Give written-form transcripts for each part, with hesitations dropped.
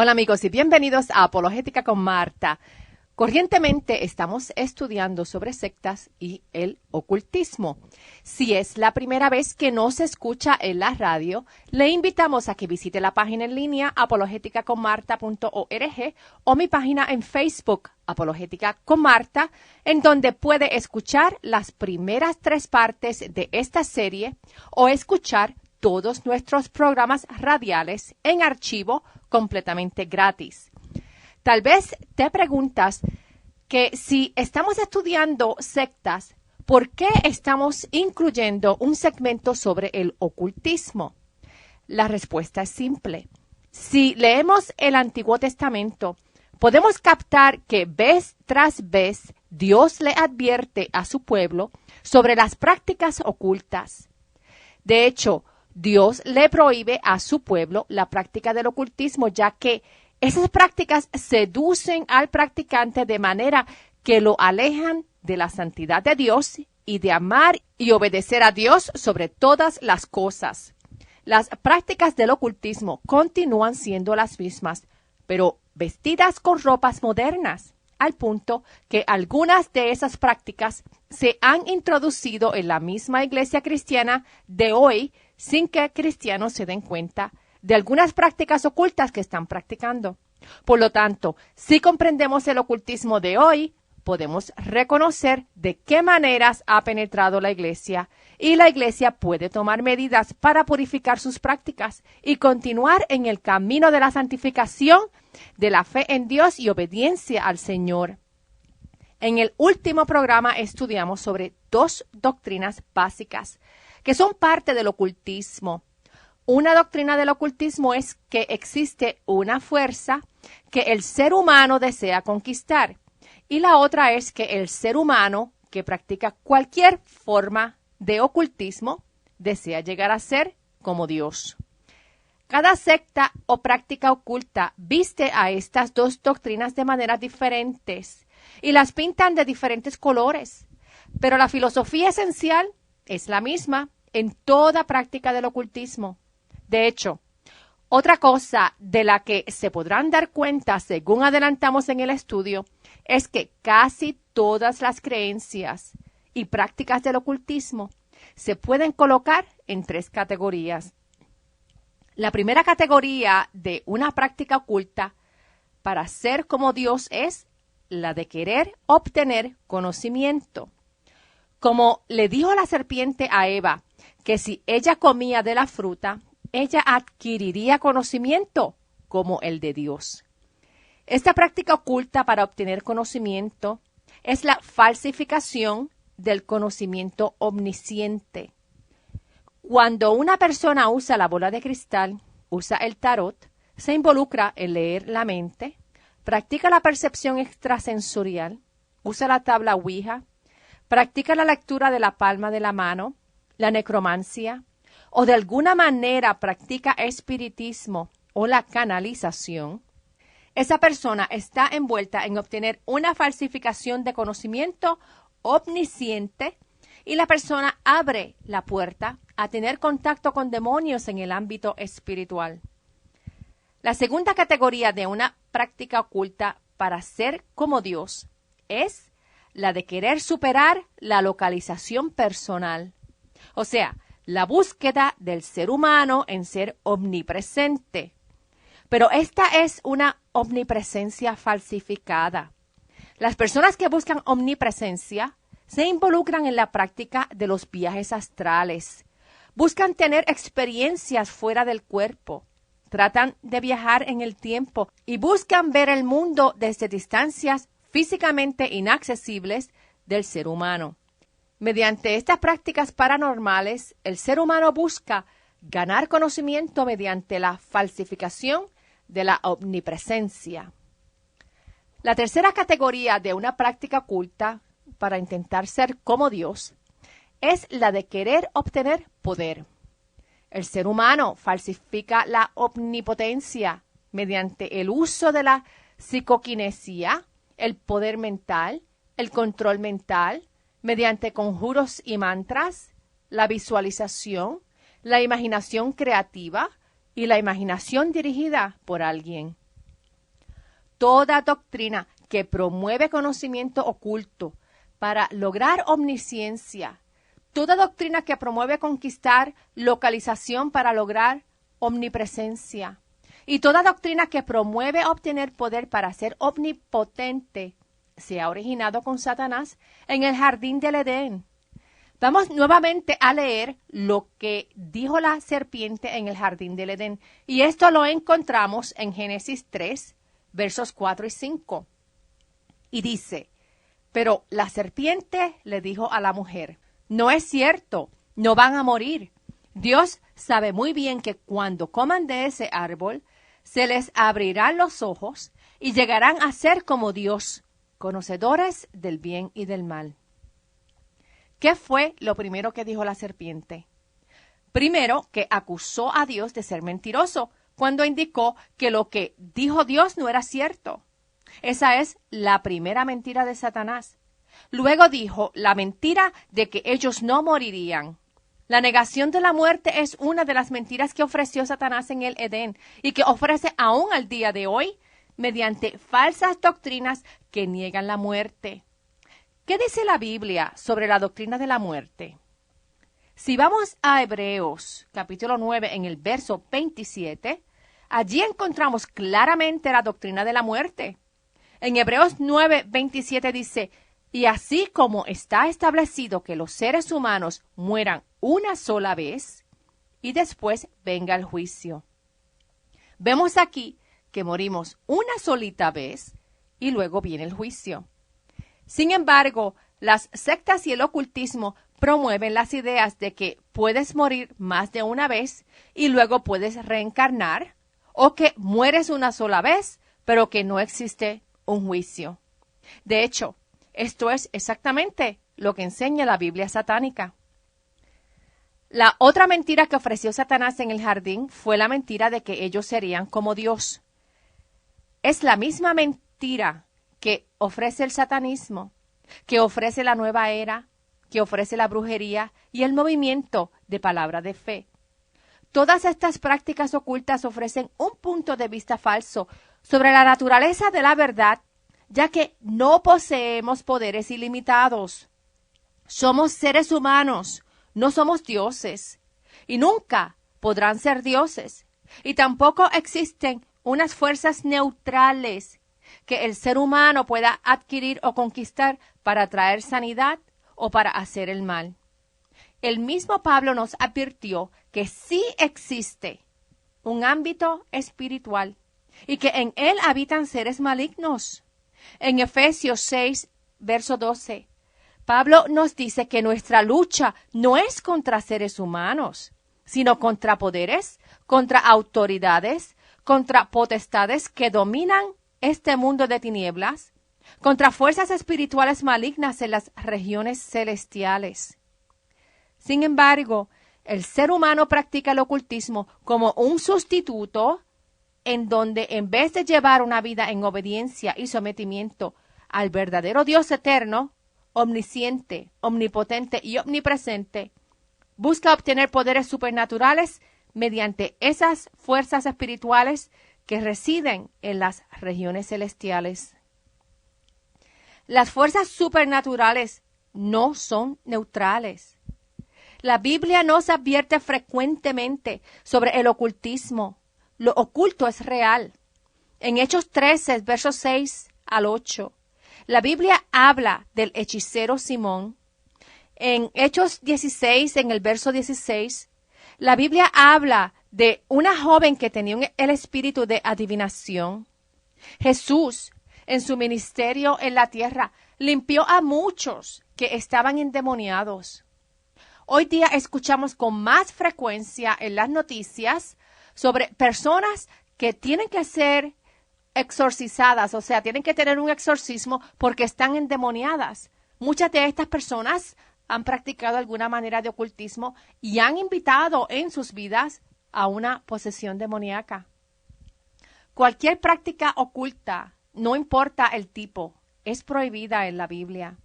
Hola amigos y bienvenidos a Apologética con Marta. Corrientemente estamos estudiando sobre sectas y el ocultismo. Si es la primera vez que nos escucha en la radio, le invitamos a que visite la página en línea apologeticaconmarta.org o mi página en Facebook, Apologética con Marta, en donde puede escuchar las primeras 3 partes de esta serie o escuchar todos nuestros programas radiales en archivo completamente gratis. Tal vez te preguntas que si estamos estudiando sectas, ¿por qué estamos incluyendo un segmento sobre el ocultismo? La respuesta es simple. Si leemos el Antiguo Testamento, podemos captar que vez tras vez Dios le advierte a su pueblo sobre las prácticas ocultas. De hecho, Dios le prohíbe a su pueblo la práctica del ocultismo, ya que esas prácticas seducen al practicante de manera que lo alejan de la santidad de Dios y de amar y obedecer a Dios sobre todas las cosas. Las prácticas del ocultismo continúan siendo las mismas, pero vestidas con ropas modernas, al punto que algunas de esas prácticas se han introducido en la misma iglesia cristiana de hoy sin que cristianos se den cuenta de algunas prácticas ocultas que están practicando. Por lo tanto, si comprendemos el ocultismo de hoy, podemos reconocer de qué maneras ha penetrado la iglesia y la iglesia puede tomar medidas para purificar sus prácticas y continuar en el camino de la santificación, de la fe en Dios y obediencia al Señor. En el último programa estudiamos sobre 2 doctrinas básicas que son parte del ocultismo. Una doctrina del ocultismo es que existe una fuerza que el ser humano desea conquistar. Y la otra es que el ser humano que practica cualquier forma de ocultismo desea llegar a ser como Dios. Cada secta o práctica oculta viste a estas 2 doctrinas de maneras diferentes y las pintan de diferentes colores. Pero la filosofía esencial es la misma en toda práctica del ocultismo. De hecho, otra cosa de la que se podrán dar cuenta según adelantamos en el estudio es que casi todas las creencias y prácticas del ocultismo se pueden colocar en 3 categorías. La primera categoría de una práctica oculta para ser como Dios es la de querer obtener conocimiento. Como le dijo la serpiente a Eva que si ella comía de la fruta, ella adquiriría conocimiento como el de Dios. Esta práctica oculta para obtener conocimiento es la falsificación del conocimiento omnisciente. Cuando una persona usa la bola de cristal, usa el tarot, se involucra en leer la mente, practica la percepción extrasensorial, usa la tabla Ouija, practica la lectura de la palma de la mano, la necromancia, o de alguna manera practica espiritismo o la canalización, esa persona está envuelta en obtener una falsificación de conocimiento omnisciente y la persona abre la puerta a tener contacto con demonios en el ámbito espiritual. La segunda categoría de una práctica oculta para ser como Dios es la de querer superar la localización personal. O sea, la búsqueda del ser humano en ser omnipresente. Pero esta es una omnipresencia falsificada. Las personas que buscan omnipresencia se involucran en la práctica de los viajes astrales. Buscan tener experiencias fuera del cuerpo. Tratan de viajar en el tiempo y buscan ver el mundo desde distancias físicamente inaccesibles del ser humano. Mediante estas prácticas paranormales, el ser humano busca ganar conocimiento mediante la falsificación de la omnipresencia. La tercera categoría de una práctica oculta para intentar ser como Dios es la de querer obtener poder. El ser humano falsifica la omnipotencia mediante el uso de la psicoquinesia, el poder mental, el control mental, mediante conjuros y mantras, la visualización, la imaginación creativa y la imaginación dirigida por alguien. toda doctrina que promueve conocimiento oculto para lograr omnisciencia, toda doctrina que promueve conquistar localización para lograr omnipresencia, y toda doctrina que promueve obtener poder para ser omnipotente, se ha originado con Satanás en el jardín del Edén. Vamos nuevamente a leer lo que dijo la serpiente en el jardín del Edén. Y esto lo encontramos en Génesis 3, versos 4 y 5. Y dice, pero la serpiente le dijo a la mujer, no es cierto, no van a morir. Dios sabe muy bien que cuando coman de ese árbol, se les abrirán los ojos y llegarán a ser como Dios, conocedores del bien y del mal. ¿Qué fue lo primero que dijo la serpiente? Primero, que acusó a Dios de ser mentiroso, cuando indicó que lo que dijo Dios no era cierto. Esa es la primera mentira de Satanás. Luego dijo la mentira de que ellos no morirían. La negación de la muerte es una de las mentiras que ofreció Satanás en el Edén y que ofrece aún al día de hoy mediante falsas doctrinas que niegan la muerte. ¿Qué dice la Biblia sobre la doctrina de la muerte? Si vamos a Hebreos, capítulo 9, en el verso 27, allí encontramos claramente la doctrina de la muerte. En Hebreos 9, 27 dice, y así como está establecido que los seres humanos mueran una sola vez y después venga el juicio. Vemos aquí que morimos una solita vez y luego viene el juicio. Sin embargo, las sectas y el ocultismo promueven las ideas de que puedes morir más de una vez y luego puedes reencarnar, o que mueres una sola vez, pero que no existe un juicio. De hecho, esto es exactamente lo que enseña la Biblia satánica. La otra mentira que ofreció Satanás en el jardín fue la mentira de que ellos serían como Dios. Es la misma mentira que ofrece el satanismo, que ofrece la nueva era, que ofrece la brujería y el movimiento de palabra de fe. Todas estas prácticas ocultas ofrecen un punto de vista falso sobre la naturaleza de la verdad, ya que no poseemos poderes ilimitados. Somos seres humanos, no somos dioses, y nunca podrán ser dioses. Y tampoco existen unas fuerzas neutrales que el ser humano pueda adquirir o conquistar para traer sanidad o para hacer el mal. El mismo Pablo nos advirtió que sí existe un ámbito espiritual y que en él habitan seres malignos. En Efesios 6, verso 12, Pablo nos dice que nuestra lucha no es contra seres humanos, sino contra poderes, contra autoridades, contra potestades que dominan este mundo de tinieblas, contra fuerzas espirituales malignas en las regiones celestiales. Sin embargo, el ser humano practica el ocultismo como un sustituto en donde, en vez de llevar una vida en obediencia y sometimiento al verdadero Dios eterno, omnisciente, omnipotente y omnipresente, busca obtener poderes supernaturales mediante esas fuerzas espirituales que residen en las regiones celestiales. Las fuerzas supernaturales no son neutrales. La Biblia nos advierte frecuentemente sobre el ocultismo. Lo oculto es real. En Hechos 13, versos 6 al 8, la Biblia habla del hechicero Simón. En Hechos 16, en el verso 16, la Biblia habla de una joven que tenía el espíritu de adivinación. Jesús, en su ministerio en la tierra, limpió a muchos que estaban endemoniados. Hoy día escuchamos con más frecuencia en las noticias sobre personas que tienen que ser exorcizadas, o sea, tienen que tener un exorcismo porque están endemoniadas. Muchas de estas personas han practicado alguna manera de ocultismo y han invitado en sus vidas a una posesión demoníaca. Cualquier práctica oculta, no importa el tipo, es prohibida en la Biblia.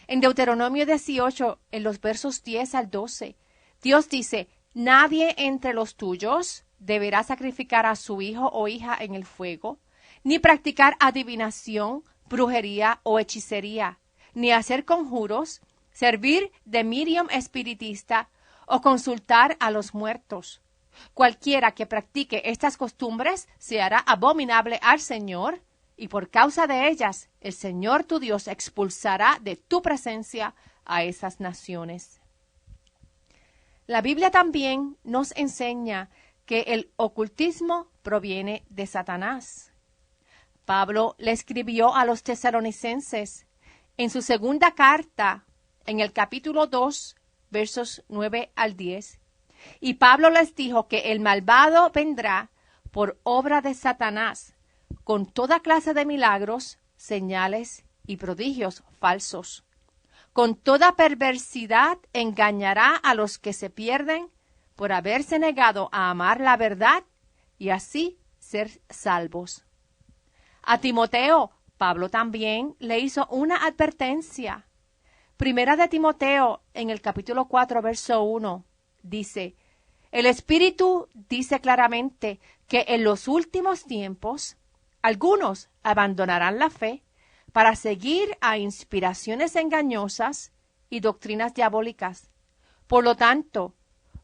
En Deuteronomio 18, en los versos 10 al 12, Dios dice, nadie entre los tuyos deberá sacrificar a su hijo o hija en el fuego, ni practicar adivinación, brujería o hechicería, ni hacer conjuros, servir de medium espiritista o consultar a los muertos. Cualquiera que practique estas costumbres se hará abominable al Señor, y por causa de ellas el Señor tu Dios expulsará de tu presencia a esas naciones. La Biblia también nos enseña que el ocultismo proviene de Satanás. Pablo le escribió a los tesalonicenses en su segunda carta, en el capítulo 2, versos 9 al 10, y Pablo les dijo que el malvado vendrá por obra de Satanás, con toda clase de milagros, señales y prodigios falsos. Con toda perversidad engañará a los que se pierden por haberse negado a amar la verdad y así ser salvos. A Timoteo, Pablo también le hizo una advertencia. Primera de Timoteo, en el capítulo 4, verso 1, dice: el Espíritu dice claramente que en los últimos tiempos algunos abandonarán la fe para seguir a inspiraciones engañosas y doctrinas diabólicas. Por lo tanto,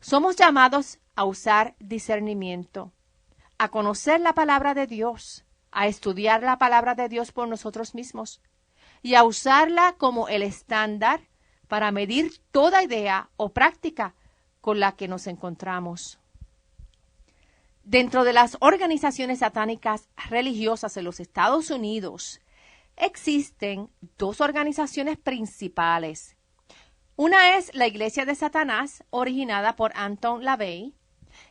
somos llamados a usar discernimiento, a conocer la palabra de Dios, a estudiar la palabra de Dios por nosotros mismos y a usarla como el estándar para medir toda idea o práctica con la que nos encontramos. Dentro de las organizaciones satánicas religiosas en los Estados Unidos, existen dos organizaciones principales. Una es la Iglesia de Satanás, originada por Anton LaVey,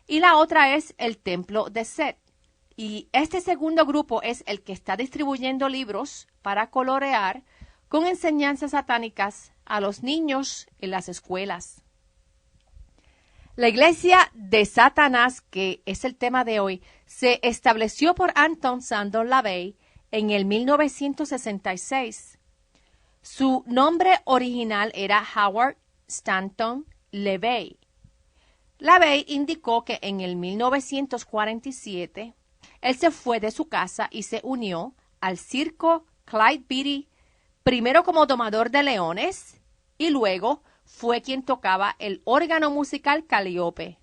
y la otra es el Templo de Set. Y este segundo grupo es el que está distribuyendo libros para colorear con enseñanzas satánicas a los niños en las escuelas. La Iglesia de Satanás, que es el tema de hoy, se estableció por Anton Sandor LaVey en el 1966. Su nombre original era Howard Stanton LaVey. LaVey indicó que en el 1947 él se fue de su casa y se unió al circo Clyde Beatty, primero como domador de leones y luego fue quien tocaba el órgano musical Calliope.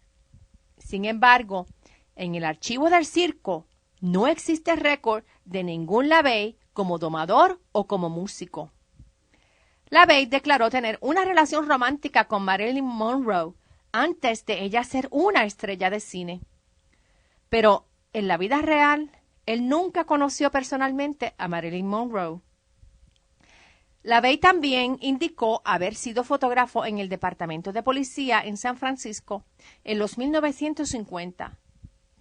Sin embargo, en el archivo del circo no existe récord de ningún LaVey como domador o como músico. LaVey declaró tener una relación romántica con Marilyn Monroe antes de ella ser una estrella de cine. Pero en la vida real, él nunca conoció personalmente a Marilyn Monroe. LaVey también indicó haber sido fotógrafo en el Departamento de Policía en San Francisco en los 1950.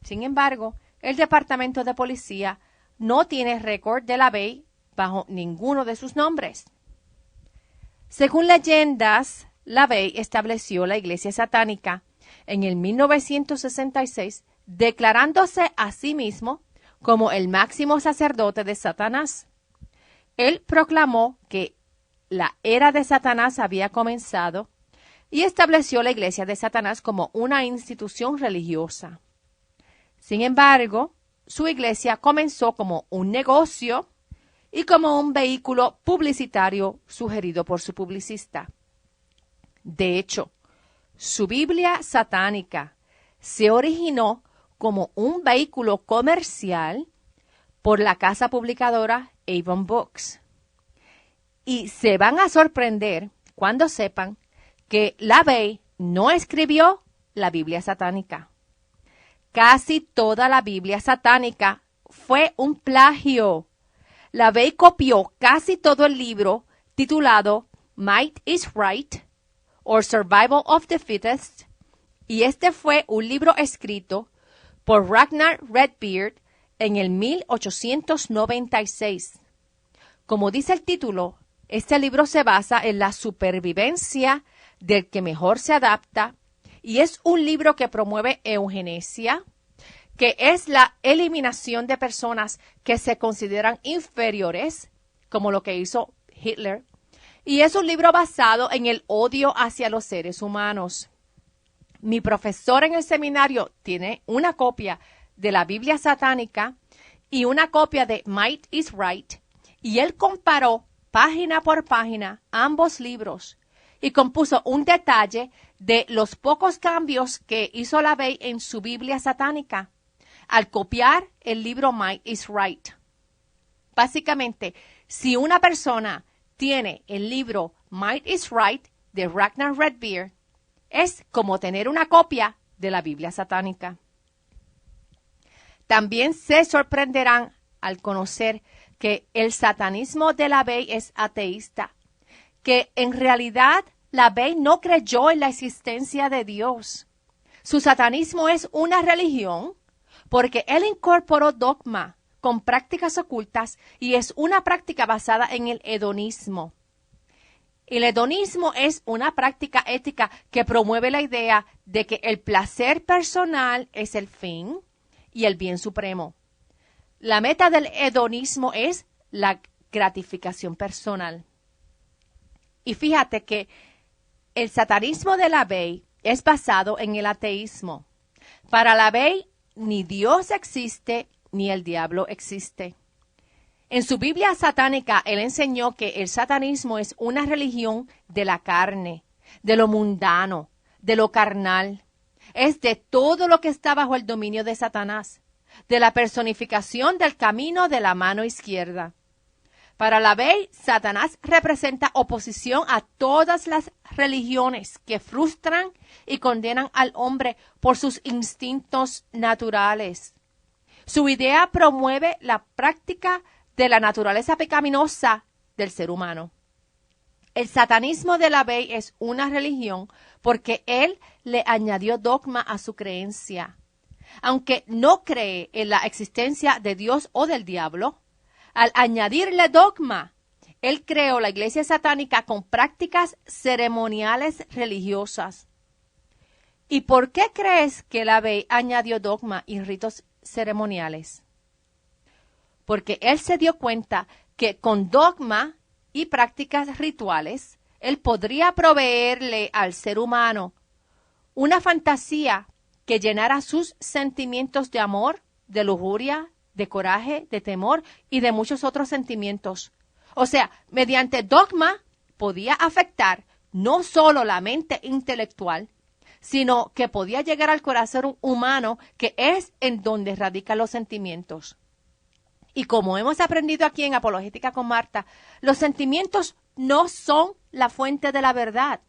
Sin embargo, el Departamento de Policía no tiene récord de LaVey bajo ninguno de sus nombres. Según leyendas, LaVey estableció la Iglesia Satánica en el 1966, declarándose a sí mismo como el máximo sacerdote de Satanás. Él proclamó que la era de Satanás había comenzado y estableció la Iglesia de Satanás como una institución religiosa. Sin embargo, su iglesia comenzó como un negocio y como un vehículo publicitario sugerido por su publicista. De hecho, su Biblia satánica se originó como un vehículo comercial por la casa publicadora Avon Books. Y se van a sorprender cuando sepan que LaVey no escribió la Biblia satánica. Casi toda la Biblia satánica fue un plagio. LaVey copió casi todo el libro titulado Might is Right or Survival of the Fittest, y este fue un libro escrito por Ragnar Redbeard en el 1896. Como dice el título, este libro se basa en la supervivencia del que mejor se adapta y es un libro que promueve eugenesia, que es la eliminación de personas que se consideran inferiores, como lo que hizo Hitler, y es un libro basado en el odio hacia los seres humanos. Mi profesor en el seminario tiene una copia de la Biblia satánica y una copia de Might is Right, y él comparó página por página ambos libros y compuso un detalle de los pocos cambios que hizo LaVey en su Biblia satánica al copiar el libro Might is Right. Básicamente, si una persona tiene el libro Might is Right de Ragnar Redbeard, es como tener una copia de la Biblia satánica. También se sorprenderán al conocer que el satanismo de LaVey es ateísta, que en realidad LaVey no creyó en la existencia de Dios. Su satanismo es una religión porque él incorporó dogma con prácticas ocultas y es una práctica basada en el hedonismo. El hedonismo es una práctica ética que promueve la idea de que el placer personal es el fin y el bien supremo. La meta del hedonismo es la gratificación personal. Y fíjate que el satanismo de LaVey es basado en el ateísmo. Para LaVey, ni Dios existe ni el diablo existe. En su Biblia satánica, él enseñó que el satanismo es una religión de la carne, de lo mundano, de lo carnal. Es de todo lo que está bajo el dominio de Satanás, de la personificación del camino de la mano izquierda. Para LaVey, Satanás representa oposición a todas las religiones que frustran y condenan al hombre por sus instintos naturales. Su idea promueve la práctica de la naturaleza pecaminosa del ser humano. El satanismo de LaVey es una religión porque él le añadió dogma a su creencia. Aunque no cree en la existencia de Dios o del diablo, al añadirle dogma, él creó la iglesia satánica con prácticas ceremoniales religiosas. ¿Y por qué crees que LaVey añadió dogma y ritos ceremoniales? Porque él se dio cuenta que con dogma y prácticas rituales, él podría proveerle al ser humano una fantasía que llenara sus sentimientos de amor, de lujuria, de coraje, de temor y de muchos otros sentimientos. O sea, mediante dogma podía afectar no solo la mente intelectual, sino que podía llegar al corazón humano, que es en donde radican los sentimientos. Y como hemos aprendido aquí en Apologética con Marta, los sentimientos no son la fuente de la verdad.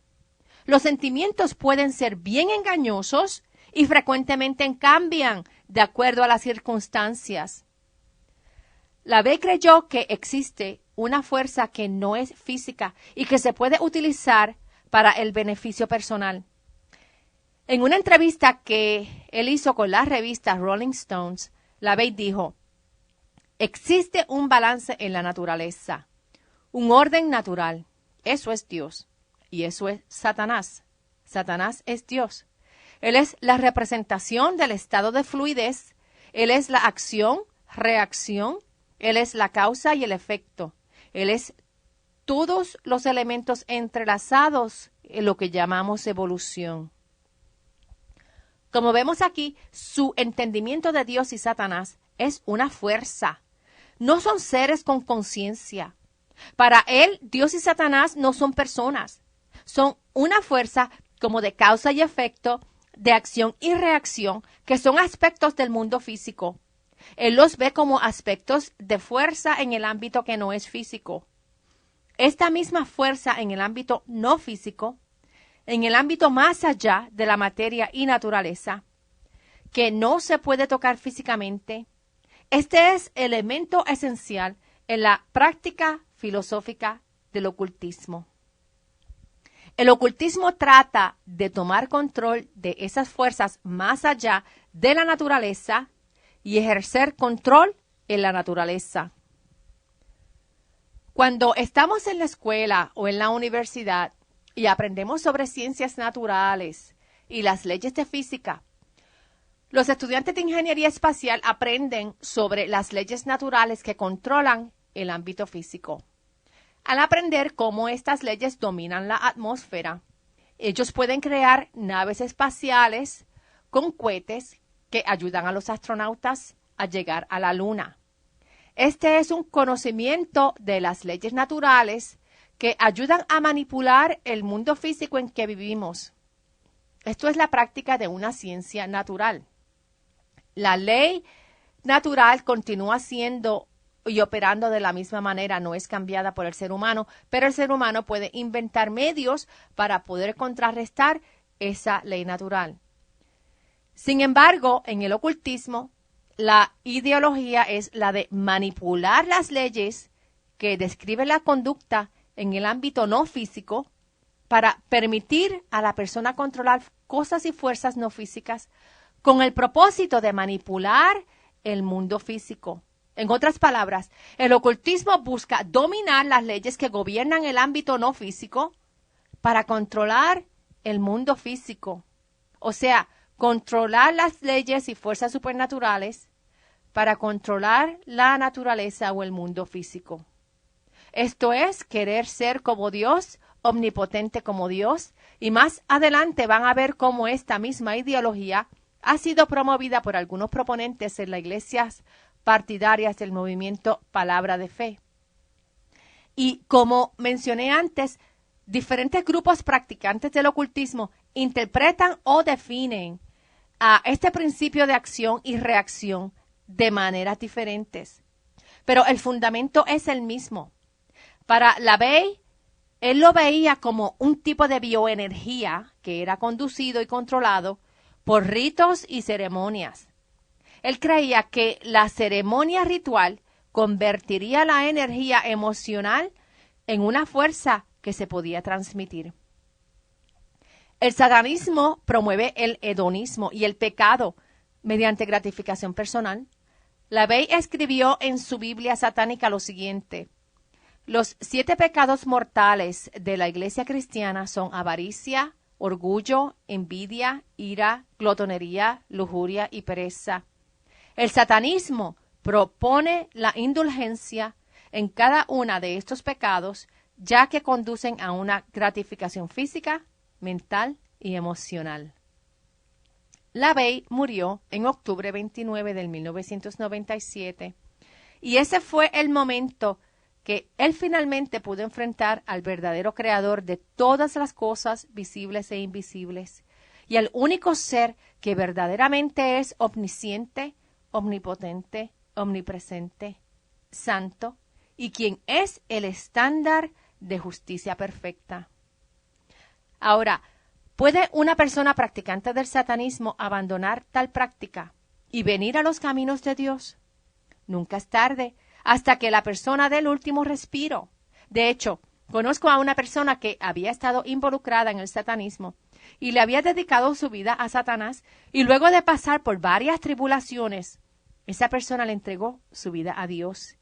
Los sentimientos pueden ser bien engañosos y frecuentemente cambian de acuerdo a las circunstancias. LaVey creyó que existe una fuerza que no es física y que se puede utilizar para el beneficio personal. En una entrevista que él hizo con la revista Rolling Stones, LaVey dijo: existe un balance en la naturaleza, un orden natural. Eso es Dios y eso es Satanás. Satanás es Dios. Él es la representación del estado de fluidez. Él es la acción, reacción. Él es la causa y el efecto. Él es todos los elementos entrelazados en lo que llamamos evolución. Como vemos aquí, su entendimiento de Dios y Satanás es una fuerza. No son seres con conciencia. Para él, Dios y Satanás no son personas. Son una fuerza como de causa y efecto, de acción y reacción, que son aspectos del mundo físico. Él los ve como aspectos de fuerza en el ámbito que no es físico. Esta misma fuerza en el ámbito no físico, en el ámbito más allá de la materia y naturaleza, que no se puede tocar físicamente, este es elemento esencial en la práctica filosófica del ocultismo. El ocultismo trata de tomar control de esas fuerzas más allá de la naturaleza y ejercer control en la naturaleza. Cuando estamos en la escuela o en la universidad y aprendemos sobre ciencias naturales y las leyes de física, los estudiantes de ingeniería espacial aprenden sobre las leyes naturales que controlan el ámbito físico. Al aprender cómo estas leyes dominan la atmósfera, ellos pueden crear naves espaciales con cohetes que ayudan a los astronautas a llegar a la Luna. Este es un conocimiento de las leyes naturales que ayudan a manipular el mundo físico en que vivimos. Esto es la práctica de una ciencia natural. La ley natural continúa siendo y operando de la misma manera, no es cambiada por el ser humano, pero el ser humano puede inventar medios para poder contrarrestar esa ley natural. Sin embargo, en el ocultismo, la ideología es la de manipular las leyes que describen la conducta en el ámbito no físico para permitir a la persona controlar cosas y fuerzas no físicas con el propósito de manipular el mundo físico. En otras palabras, el ocultismo busca dominar las leyes que gobiernan el ámbito no físico para controlar el mundo físico. O sea, controlar las leyes y fuerzas supernaturales para controlar la naturaleza o el mundo físico. Esto es querer ser como Dios, omnipotente como Dios, y más adelante van a ver cómo esta misma ideología ha sido promovida por algunos proponentes en las iglesias partidarias del movimiento Palabra de Fe. Y como mencioné antes, diferentes grupos practicantes del ocultismo interpretan o definen a este principio de acción y reacción de maneras diferentes. Pero el fundamento es el mismo. Para LaVey, él lo veía como un tipo de bioenergía que era conducido y controlado por ritos y ceremonias. Él creía que la ceremonia ritual convertiría la energía emocional en una fuerza que se podía transmitir. El satanismo promueve el hedonismo y el pecado mediante gratificación personal. LaVey escribió en su Biblia satánica lo siguiente: los 7 pecados mortales de la iglesia cristiana son avaricia, orgullo, envidia, ira, glotonería, lujuria y pereza. El satanismo propone la indulgencia en cada una de estos pecados, ya que conducen a una gratificación física, mental y emocional. LaVey murió en octubre 29 de 1997 y ese fue el momento que él finalmente pudo enfrentar al verdadero creador de todas las cosas visibles e invisibles y al único ser que verdaderamente es omnisciente, omnipotente, omnipresente, santo y quien es el estándar de justicia perfecta. Ahora, ¿puede una persona practicante del satanismo abandonar tal práctica y venir a los caminos de Dios? Nunca es tarde, hasta que la persona dé el último respiro. De hecho, conozco a una persona que había estado involucrada en el satanismo y le había dedicado su vida a Satanás, y luego de pasar por varias tribulaciones, esa persona le entregó su vida a Dios,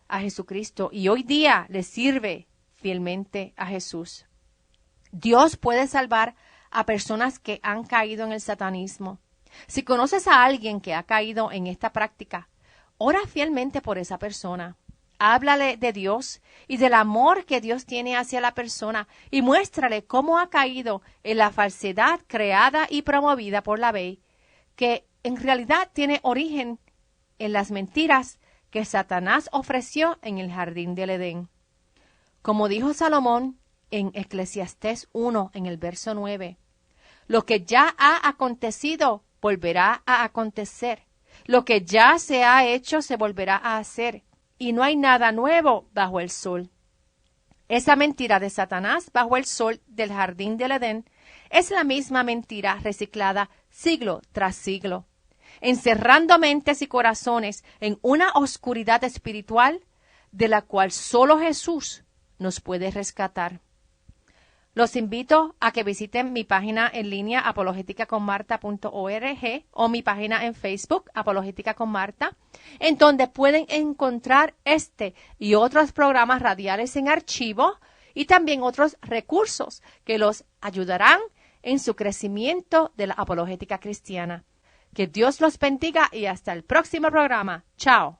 a Jesucristo, y hoy día le sirve fielmente a Jesús. Dios puede salvar a personas que han caído en el satanismo. Si conoces a alguien que ha caído en esta práctica, ora fielmente por esa persona. Háblale de Dios y del amor que Dios tiene hacia la persona y muéstrale cómo ha caído en la falsedad creada y promovida por LaVey, que en realidad tiene origen en las mentiras que Satanás ofreció en el jardín del Edén. Como dijo Salomón en Eclesiastés 1, en el verso 9, lo que ya ha acontecido volverá a acontecer. Lo que ya se ha hecho se volverá a hacer, y no hay nada nuevo bajo el sol. Esa mentira de Satanás bajo el sol del jardín del Edén es la misma mentira reciclada siglo tras siglo, encerrando mentes y corazones en una oscuridad espiritual de la cual solo Jesús nos puede rescatar. Los invito a que visiten mi página en línea apologeticaconmarta.org o mi página en Facebook, Apologética con Marta, en donde pueden encontrar este y otros programas radiales en archivo y también otros recursos que los ayudarán en su crecimiento de la apologética cristiana. Que Dios los bendiga y hasta el próximo programa. Chao.